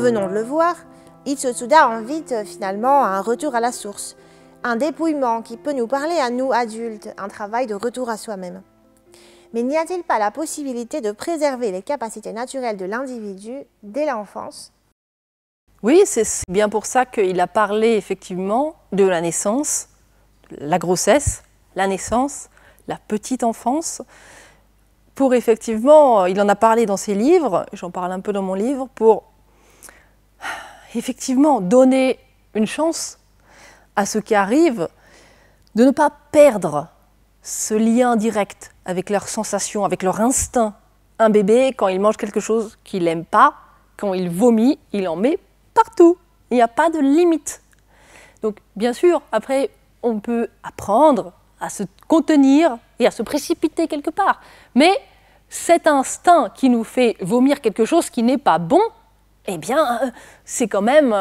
venons de le voir, Itsuda invite finalement à un retour à la source, un dépouillement qui peut nous parler à nous adultes, un travail de retour à soi-même. Mais n'y a-t-il pas la possibilité de préserver les capacités naturelles de l'individu dès l'enfance? Oui, c'est bien pour ça qu'il a parlé effectivement de la naissance, la grossesse, la naissance, la petite enfance, pour effectivement, il en a parlé dans ses livres, j'en parle un peu dans mon livre, pour effectivement donner une chance à ceux qui arrivent de ne pas perdre ce lien direct avec leurs sensations, avec leur instinct. Un bébé, quand il mange quelque chose qu'il n'aime pas, quand il vomit, il en met partout. Il n'y a pas de limite. Donc, bien sûr, après, on peut apprendre à se contenir et à se précipiter quelque part. Mais cet instinct qui nous fait vomir quelque chose qui n'est pas bon, eh bien, c'est quand même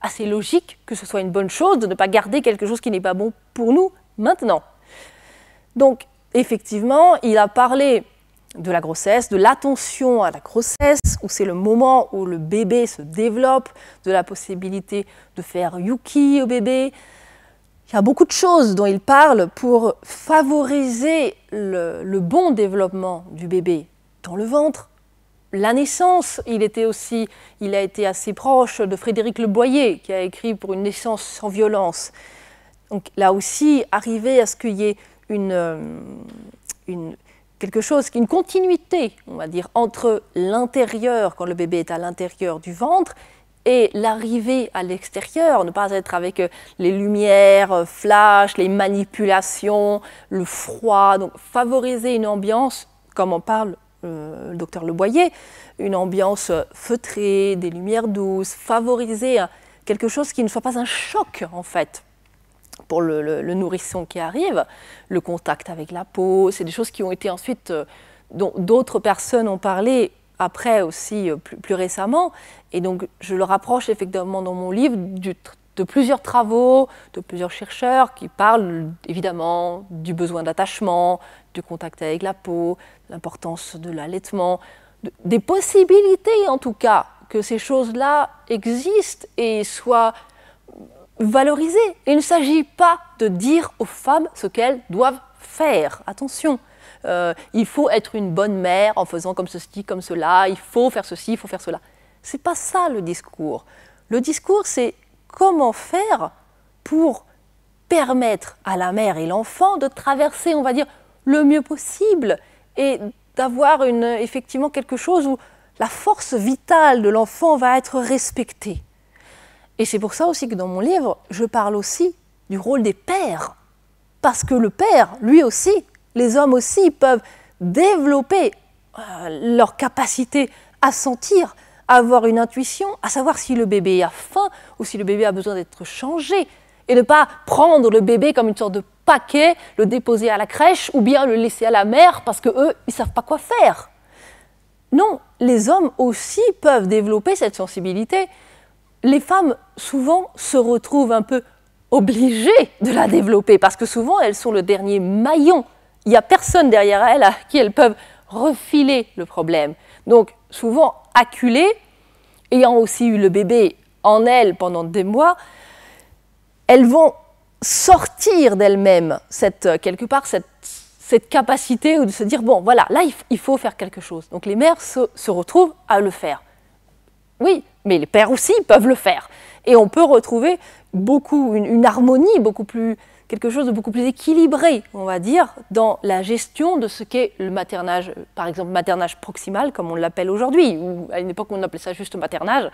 assez logique que ce soit une bonne chose de ne pas garder quelque chose qui n'est pas bon pour nous maintenant. Donc, effectivement, il a parlé de la grossesse, de l'attention à la grossesse, où c'est le moment où le bébé se développe, de la possibilité de faire yuki au bébé. Il y a beaucoup de choses dont il parle pour favoriser le bon développement du bébé dans le ventre. La naissance, il a été assez proche de Frédéric Le Boyer, qui a écrit pour une naissance sans violence. Donc là aussi, arriver à ce qu'il y ait une continuité, on va dire, entre l'intérieur, quand le bébé est à l'intérieur du ventre, et l'arrivée à l'extérieur, ne pas être avec les lumières flash, les manipulations, le froid. Donc favoriser une ambiance, comme en parle le docteur Le Boyer, une ambiance feutrée, des lumières douces, favoriser quelque chose qui ne soit pas un choc en fait pour le nourrisson qui arrive, le contact avec la peau, c'est des choses qui ont été ensuite, dont d'autres personnes ont parlé après aussi, plus récemment, et donc je le rapproche effectivement dans mon livre de plusieurs travaux, de plusieurs chercheurs qui parlent évidemment du besoin d'attachement, du contact avec la peau, l'importance de l'allaitement, des possibilités en tout cas que ces choses-là existent et soient valorisées. Il ne s'agit pas de dire aux femmes ce qu'elles doivent faire. Attention, il faut être une bonne mère en faisant comme ceci, comme cela, il faut faire ceci, il faut faire cela. Ce n'est pas ça le discours. Le discours, c'est comment faire pour permettre à la mère et l'enfant de traverser, on va dire, le mieux possible et d'avoir effectivement quelque chose où la force vitale de l'enfant va être respectée. Et c'est pour ça aussi que dans mon livre, je parle aussi du rôle des pères. Parce que le père, lui aussi, les hommes aussi peuvent développer leur capacité à sentir, à avoir une intuition, à savoir si le bébé a faim ou si le bébé a besoin d'être changé. Et ne pas prendre le bébé comme une sorte de paquet, le déposer à la crèche ou bien le laisser à la mère parce qu'eux, ils ne savent pas quoi faire. Non, les hommes aussi peuvent développer cette sensibilité. Les femmes, souvent, se retrouvent un peu obligées de la développer parce que souvent, elles sont le dernier maillon. Il n'y a personne derrière elles à qui elles peuvent refiler le problème. Donc, souvent acculées, ayant aussi eu le bébé en elles pendant des mois, elles vont sortir d'elles-mêmes quelque part cette capacité de se dire, bon, voilà, là, il faut faire quelque chose. Donc, les mères se retrouvent à le faire. Oui, mais les pères aussi peuvent le faire. Et on peut retrouver une harmonie, quelque chose de beaucoup plus équilibré, on va dire, dans la gestion de ce qu'est le maternage, par exemple maternage proximal, comme on l'appelle aujourd'hui, ou à une époque on appelait ça juste maternage.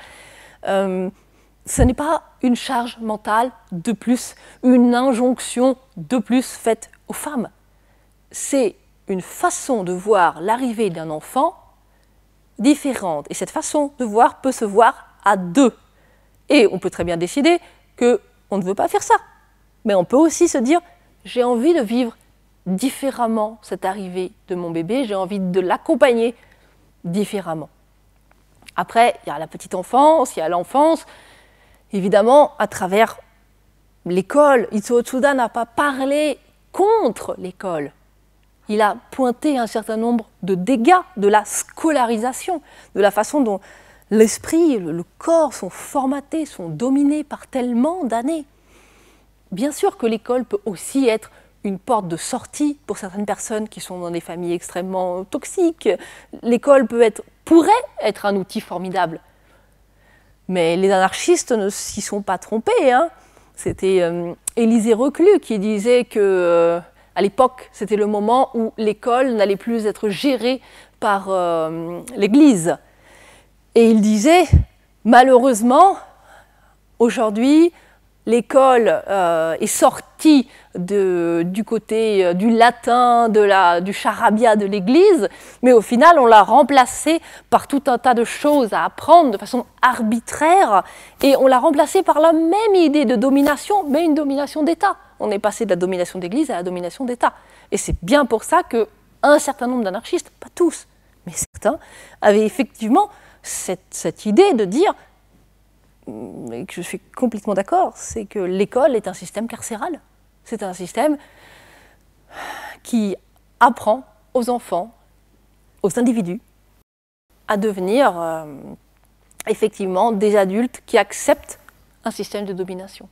Ce n'est pas une charge mentale de plus, une injonction de plus faite aux femmes. C'est une façon de voir l'arrivée d'un enfant différente. Et cette façon de voir peut se voir à deux. Et on peut très bien décider qu'on ne veut pas faire ça. Mais on peut aussi se dire, j'ai envie de vivre différemment cette arrivée de mon bébé, j'ai envie de l'accompagner différemment. Après, il y a la petite enfance, il y a l'enfance. Évidemment, à travers l'école, Itsuo Otsuda n'a pas parlé contre l'école. Il a pointé un certain nombre de dégâts de la scolarisation, de la façon dont l'esprit, le corps sont formatés, sont dominés par tellement d'années. Bien sûr que l'école peut aussi être une porte de sortie pour certaines personnes qui sont dans des familles extrêmement toxiques. L'école pourrait être un outil formidable. Mais les anarchistes ne s'y sont pas trompés, hein. C'était Élisée Reclus qui disait que, à l'époque, c'était le moment où l'école n'allait plus être gérée par l'Église. Et il disait, malheureusement, aujourd'hui, l'école est sortie du côté du latin, du charabia de l'Église, mais au final, on l'a remplacée par tout un tas de choses à apprendre de façon arbitraire, et on l'a remplacée par la même idée de domination, mais une domination d'État. On est passé de la domination d'Église à la domination d'État. Et c'est bien pour ça qu'un certain nombre d'anarchistes, pas tous, mais certains, avaient effectivement cette idée de dire, et que je suis complètement d'accord, c'est que l'école est un système carcéral. C'est un système qui apprend aux enfants, aux individus, à devenir effectivement des adultes qui acceptent un système de domination.